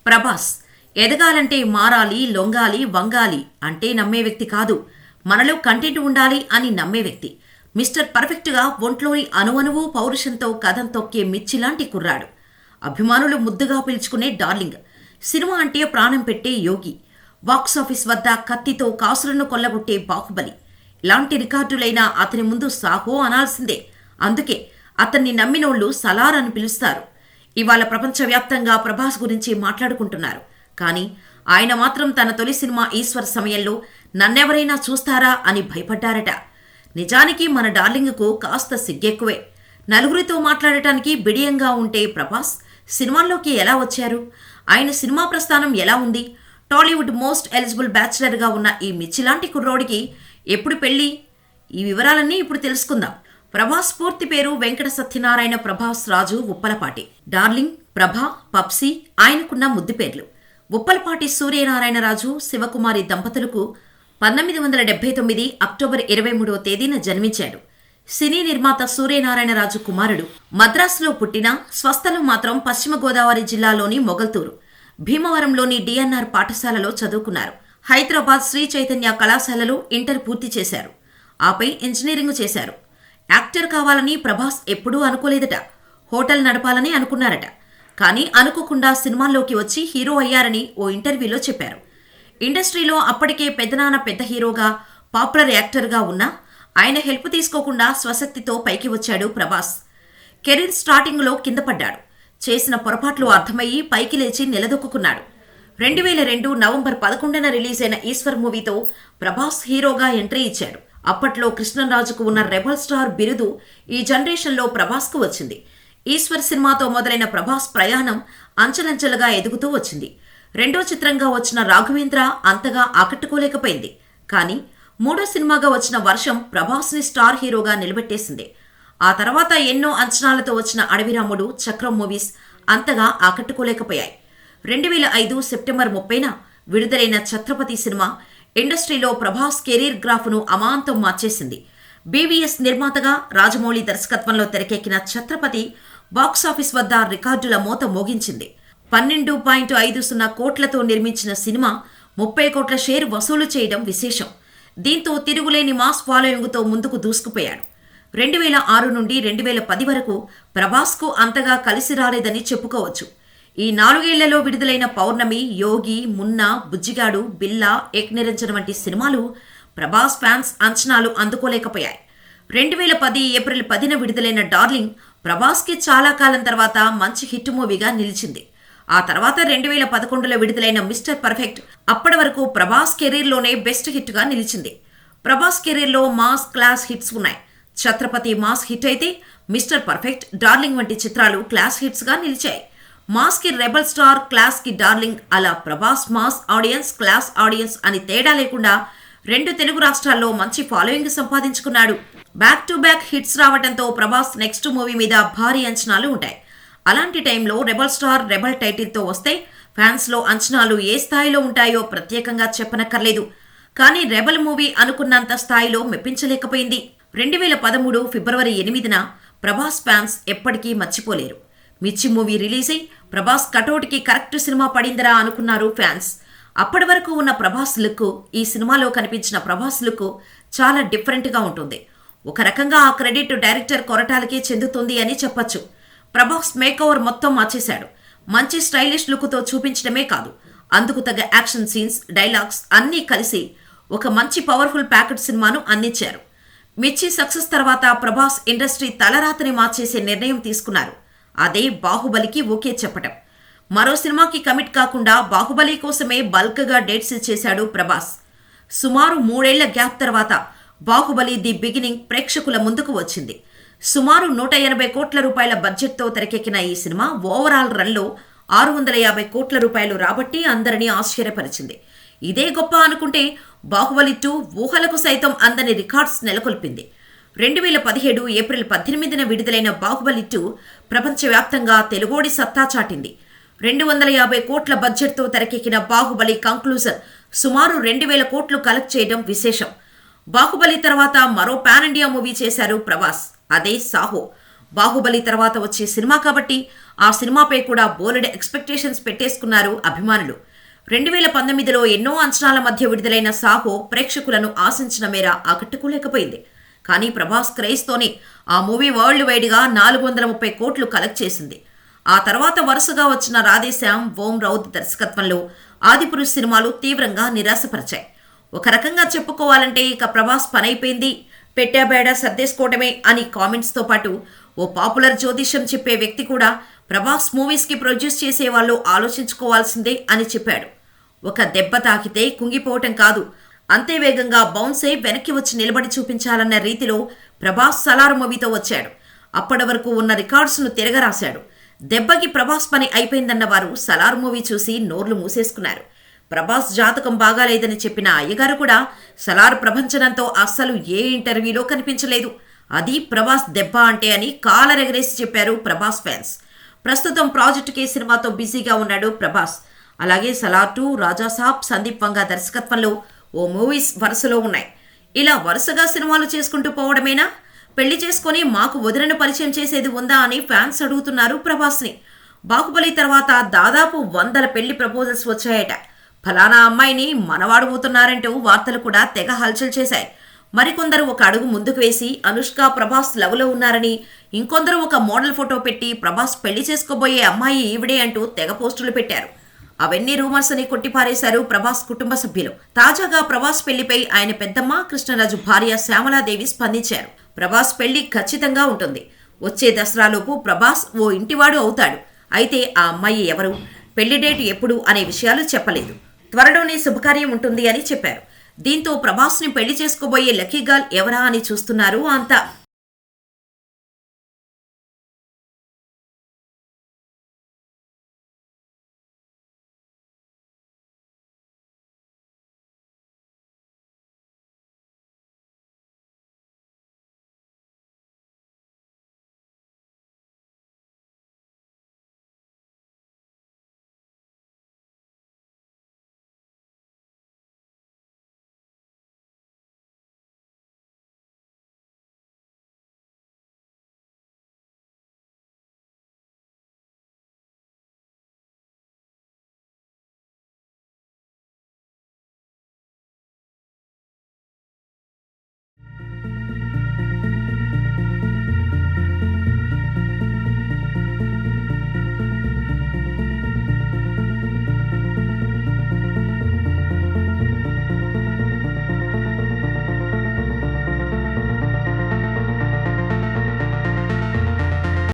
ప్రభాస్ ఎదగాలంటే మారాలి, లొంగాలి, వంగాలి అంటే నమ్మే వ్యక్తి కాదు. మనలో కంటెంట్ ఉండాలి అని నమ్మే వ్యక్తి. మిస్టర్ పర్ఫెక్ట్గా ఒంట్లోని అణువణువు పౌరుషంతో కథం తొక్కే మిర్చిలాంటి కుర్రాడు. అభిమానులు ముద్దుగా పిలుచుకునే డార్లింగ్. సినిమా అంటే ప్రాణం పెట్టే యోగి. బాక్సాఫీస్ వద్ద కత్తితో కాసులను కొల్లగొట్టే బాహుబలి. ఇలాంటి రికార్డులైనా అతని ముందు సాహో అనాల్సిందే. అందుకే అతన్ని నమ్మినోళ్లు సలార్ అని పిలుస్తారు. ఇవాళ ప్రపంచవ్యాప్తంగా ప్రభాస్ గురించి మాట్లాడుకుంటున్నారు. కానీ ఆయన మాత్రం తన తొలి సినిమా ఈశ్వర్ సమయంలో నన్నెవరైనా చూస్తారా అని భయపడ్డారట. నిజానికి మన డార్లింగ్కు కాస్త సిగ్గెక్కువే. నలుగురితో మాట్లాడటానికి బిడియంగా ఉంటే ప్రభాస్ సినిమాల్లోకి ఎలా వచ్చారు? ఆయన సినిమా ప్రస్థానం ఎలా ఉంది? టాలీవుడ్ మోస్ట్ ఎలిజిబుల్ బ్యాచిలర్గా ఉన్న ఈ మిర్చిలాంటి కుర్రోడికి ఎప్పుడు పెళ్లి? ఈ వివరాలన్నీ ఇప్పుడు తెలుసుకుందాం. ప్రభాస్ పూర్తి పేరు వెంకట సత్యనారాయణ ప్రభాస్ రాజు ఉప్పలపాటి. డార్లింగ్, ప్రభ, పప్సీ ఆయనకున్న ముద్దు పేర్లు. ఉప్పలపాటి సూర్యనారాయణరాజు, శివకుమారి దంపతులకు 1979 అక్టోబర్ 23వ తేదీన జన్మించాడు. సినీ నిర్మాత సూర్యనారాయణరాజు కుమారుడు. మద్రాసులో పుట్టిన స్వస్థలం మాత్రం పశ్చిమ గోదావరి జిల్లాలోని మొగల్తూరు, భీమవరంలోని డిఎన్ఆర్ పాఠశాలలో చదువుకున్నారు. హైదరాబాద్ శ్రీ చైతన్య కళాశాలలో ఇంటర్ పూర్తి చేశారు. ఆపై ఇంజనీరింగ్ చేశారు. యాక్టర్ కావాలని ప్రభాస్ ఎప్పుడూ అనుకోలేదట. హోటల్ నడపాలని అనుకున్నారట. కానీ అనుకోకుండా సినిమాల్లోకి వచ్చి హీరో అయ్యారని ఓ ఇంటర్వ్యూలో చెప్పారు. ఇండస్ట్రీలో అప్పటికే పెద్దనాన్న పెద్ద హీరోగా, పాపులర్ యాక్టర్గా ఉన్నా ఆయన హెల్ప్ తీసుకోకుండా స్వశక్తితో పైకి వచ్చాడు ప్రభాస్. కెరీర్ స్టార్టింగ్లో కింద పడ్డాడు. చేసిన పొరపాట్లు అర్థమయ్యి పైకి లేచి నిలదొక్కున్నాడు. 2002 నవంబర్ 11న రిలీజ్ అయిన ఈశ్వర్ మూవీతో ప్రభాస్ హీరోగా ఎంట్రీ ఇచ్చాడు. అప్పట్లో కృష్ణంరాజుకు ఉన్న రెబల్ స్టార్ బిరుదు ఈ జనరేషన్లో ప్రభాస్కు వచ్చింది. ఈశ్వర్ సినిమాతో మొదలైన ప్రభాస్ ప్రయాణం అంచెలంచెలుగా ఎదుగుతూ వచ్చింది. రెండో చిత్రంగా వచ్చిన రాఘవేంద్ర అంతగా ఆకట్టుకోలేకపోయింది. కానీ మూడో సినిమాగా వచ్చిన వర్షం ప్రభాస్ని స్టార్ హీరోగా నిలబెట్టేసింది. ఆ తర్వాత ఎన్నో అంచనాలతో వచ్చిన అడవిరాముడు, చక్రం మూవీస్ అంతగా ఆకట్టుకోలేకపోయాయి. 2005 సెప్టెంబర్ 30న విడుదలైన ఛత్రపతి సినిమా ఇండస్ట్రీలో ప్రభాస్ కెరీర్ గ్రాఫ్ను అమాంతం మార్చేసింది. బీవీఎస్ నిర్మాతగా రాజమౌళి దర్శకత్వంలో తెరకెక్కిన ఛత్రపతి బాక్సాఫీస్ వద్ద రికార్డుల మోత మోగించింది. 12.50 కోట్లతో నిర్మించిన సినిమా 30 కోట్ల షేర్ వసూలు చేయడం విశేషం. దీంతో తిరుగులేని మాస్ ఫాలోయింగ్తో ముందుకు దూసుకుపోయాడు. 2006 నుండి 2010 వరకు ప్రభాస్కు అంతగా కలిసి రాలేదని చెప్పుకోవచ్చు. ఈ 4 ఏళ్లలో విడుదలైన పౌర్ణమి, యోగి, మున్నా, బుజ్జిగాడు, బిల్లా, ఏక్ నిరంజన్ వంటి సినిమాలు ప్రభాస్ ఫ్యాన్స్ అంచనాలు అందుకోలేకపోయాయి. 2010 ఏప్రిల్ 10న విడుదలైన డార్లింగ్ ప్రభాస్కి చాలా కాలం తర్వాత మంచి హిట్ మూవీగా నిలిచింది. ఆ తర్వాత 2011లో విడుదలైన మిస్టర్ పర్ఫెక్ట్ అప్పటి వరకు ప్రభాస్ కెరీర్లోనే బెస్ట్ హిట్గా నిలిచింది. ప్రభాస్ కెరీర్లో మాస్ క్లాస్ హిట్స్ ఉన్నాయి. ఛత్రపతి మాస్ హిట్ అయితే మిస్టర్ పర్ఫెక్ట్, డార్లింగ్ వంటి చిత్రాలు క్లాస్ హిట్స్గా నిలిచాయి. మాస్కి రెబల్ స్టార్, క్లాస్కి డార్లింగ్, అలా Prabhas mass audience, class audience అని తేడా లేకుండా 2 తెలుగు రాష్ట్రాల్లో మంచి ఫాలోయింగ్ సంపాదించుకున్నాడు. బ్యాక్ టు బ్యాక్ హిట్స్ రావడంతో ప్రభాస్ నెక్స్ట్ మూవీ మీద భారీ అంచనాలు ఉంటాయి. అలాంటి టైంలో రెబల్ స్టార్, రెబల్ టైటిల్తో వస్తే ఫ్యాన్స్లో అంచనాలు ఏ స్థాయిలో ఉంటాయో ప్రత్యేకంగా చెప్పనక్కర్లేదు. కానీ రెబల్ మూవీ అనుకున్నంత స్థాయిలో మెప్పించలేకపోయింది. 2013 ఫిబ్రవరి 8న ప్రభాస్ ఫ్యాన్స్ ఎప్పటికీ మర్చిపోలేరు. మిర్చి మూవీ రిలీజ్ అయి ప్రభాస్ కటౌట్కి కరెక్ట్ సినిమా పడిందరా అనుకున్నారు ఫ్యాన్స్. అప్పటి వరకు ఉన్న ప్రభాస్ లుక్, ఈ సినిమాలో కనిపించిన ప్రభాస్ లుక్ చాలా డిఫరెంట్గా ఉంటుంది. ఒక రకంగా ఆ క్రెడిట్ డైరెక్టర్ కొరటాలకే చెందుతుంది అని చెప్పొచ్చు. ప్రభాస్ మేకోవర్ మొత్తం మార్చేశాడు. మంచి స్టైలిష్ లుక్తో చూపించడమే కాదు, అందుకు తగ్గ యాక్షన్ సీన్స్, డైలాగ్స్ అన్నీ కలిసి ఒక మంచి పవర్ఫుల్ ప్యాకెట్ సినిమాను అందించారు. మిర్చి సక్సెస్ తర్వాత ప్రభాస్ ఇండస్ట్రీ తలరాతని మార్చేసే నిర్ణయం తీసుకున్నారు. అదే బాహుబలికి ఓకే చెప్పటం. మరో సినిమాకి కమిట్ కాకుండా బాహుబలి కోసమే బల్క్గా డేట్స్ ఇచ్చేశాడు ప్రభాస్. సుమారు 3 ఏళ్ల గ్యాప్ తర్వాత బాహుబలి ది బిగినింగ్ ప్రేక్షకుల ముందుకు వచ్చింది. సుమారు 180 కోట్ల రూపాయల బడ్జెట్తో తెరకెక్కిన ఈ సినిమా ఓవరాల్ రన్లో 650 కోట్ల రూపాయలు రాబట్టి అందరినీ ఆశ్చర్యపరిచింది. ఇదే గొప్ప అనుకుంటే బాహుబలి 2 ఊహలకు సైతం అందని రికార్డ్స్ నెలకొల్పింది. 2017 ఏప్రిల్ 18న విడుదలైన బాహుబలి 2 ప్రపంచవ్యాప్తంగా తెలుగోడి సత్తా చాటింది. 250 కోట్ల బడ్జెట్తో తెరకెక్కిన బాహుబలి కంక్లూజన్ సుమారు 2000 కోట్లు కలెక్ట్ చేయడం విశేషం. బాహుబలి తర్వాత మరో పాన్ ఇండియా మూవీ చేశారు ప్రభాస్. అదే సాహో. బాహుబలి తర్వాత వచ్చే సినిమా కాబట్టి ఆ సినిమాపై కూడా బోలెడు ఎక్స్పెక్టేషన్స్ పెట్టేసుకున్నారు అభిమానులు. 2019లో ఎన్నో అంచనాల మధ్య విడుదలైన సాహో ప్రేక్షకులను ఆశించిన మేర ఆకట్టుకోలేకపోయింది. కానీ ప్రభాస్ క్రేజ్తోనే ఆ మూవీ వరల్డ్ వైడ్గా 430 కోట్లు కలెక్ట్ చేసింది. ఆ తర్వాత వరుసగా వచ్చిన రాధేశ్యామ్, ఓం రౌత్ దర్శకత్వంలో ఆదిపురుష్ సినిమాలు తీవ్రంగా నిరాశపరిచాయి. ఒక రకంగా చెప్పుకోవాలంటే ఇక ప్రభాస్ పనైపోయింది, పెట్టాబేడా సర్దేసుకోవటమే అని కామెంట్స్తో పాటు ఓ పాపులర్ జ్యోతిష్యం చెప్పే వ్యక్తి కూడా ప్రభాస్ మూవీస్కి ప్రొడ్యూస్ చేసే వాళ్ళు ఆలోచించుకోవాల్సిందే అని చెప్పాడు. ఒక దెబ్బ తాకితే కుంగిపోవటం కాదు, అంతే వేగంగా బౌన్స్ అయి వెనక్కి వచ్చి నిలబడి చూపించాలన్న రీతిలో ప్రభాస్ సలార్ మూవీతో వచ్చాడు. అప్పటి వరకు ఉన్న రికార్డ్స్ను తిరగరాశాడు. దెబ్బకి ప్రభాస్ పని అయిపోయిందన్న వారు సలార్ మూవీ చూసి నోర్లు మూసేసుకున్నారు. ప్రభాస్ జాతకం బాగాలేదని చెప్పిన అయ్యగారు కూడా సలార్ ప్రభంచనంతో అస్సలు ఏ ఇంటర్వ్యూలో కనిపించలేదు. అది ప్రభాస్ దెబ్బ అంటే అని కాలరెగరేసి చెప్పారు ప్రభాస్ ఫ్యాన్స్. ప్రస్తుతం ప్రాజెక్ట్ కే సినిమాతో బిజీగా ఉన్నాడు ప్రభాస్. అలాగే సలార్ 2, రాజాసాబ్, సందీప్ వంగా దర్శకత్వంలో ఓ మూవీస్ వరుసలో ఉన్నాయి. ఇలా వరుసగా సినిమాలు చేసుకుంటూ పోవడమేనా? పెళ్లి చేసుకుని మాకు వదినను పరిచయం చేసేది ఉందా అని ఫ్యాన్స్ అడుగుతున్నారు ప్రభాస్ని. బాహుబలి తర్వాత దాదాపు 100 పెళ్లి ప్రపోజల్స్ వచ్చాయట. ఫలానా అమ్మాయిని మనవాడబోతున్నారంటూ వార్తలు కూడా తెగ హల్చల్ చేశాయి. మరికొందరు ఒక అడుగు ముందుకు వేసి అనుష్క, ప్రభాస్ లవ్లో ఉన్నారని, ఇంకొందరు ఒక మోడల్ ఫోటో పెట్టి ప్రభాస్ పెళ్లి చేసుకోబోయే అమ్మాయి ఈవిడే అంటూ తెగ పోస్టులు పెట్టారు. అవన్నీ రూమర్స్ అని కొట్టిపారేశారు ప్రభాస్ కుటుంబ సభ్యులు. తాజాగా ప్రభాస్ పెళ్లిపై ఆయన పెద్దమ్మ, కృష్ణరాజు భార్య శ్యామలాదేవి స్పందించారు. ప్రభాస్ పెళ్లి ఖచ్చితంగా ఉంటుంది. వచ్చే దసరాలోపు ప్రభాస్ ఓ ఇంటివాడు అవుతాడు. అయితే ఆ అమ్మాయి ఎవరు, పెళ్లి డేట్ ఎప్పుడు అనే విషయాలు చెప్పలేదు. త్వరలోనే శుభకార్యం ఉంటుంది అని చెప్పారు. దీంతో ప్రభాస్ని పెళ్లి చేసుకోబోయే లక్కీ గర్ల్ ఎవరా అని చూస్తున్నారు అంతా.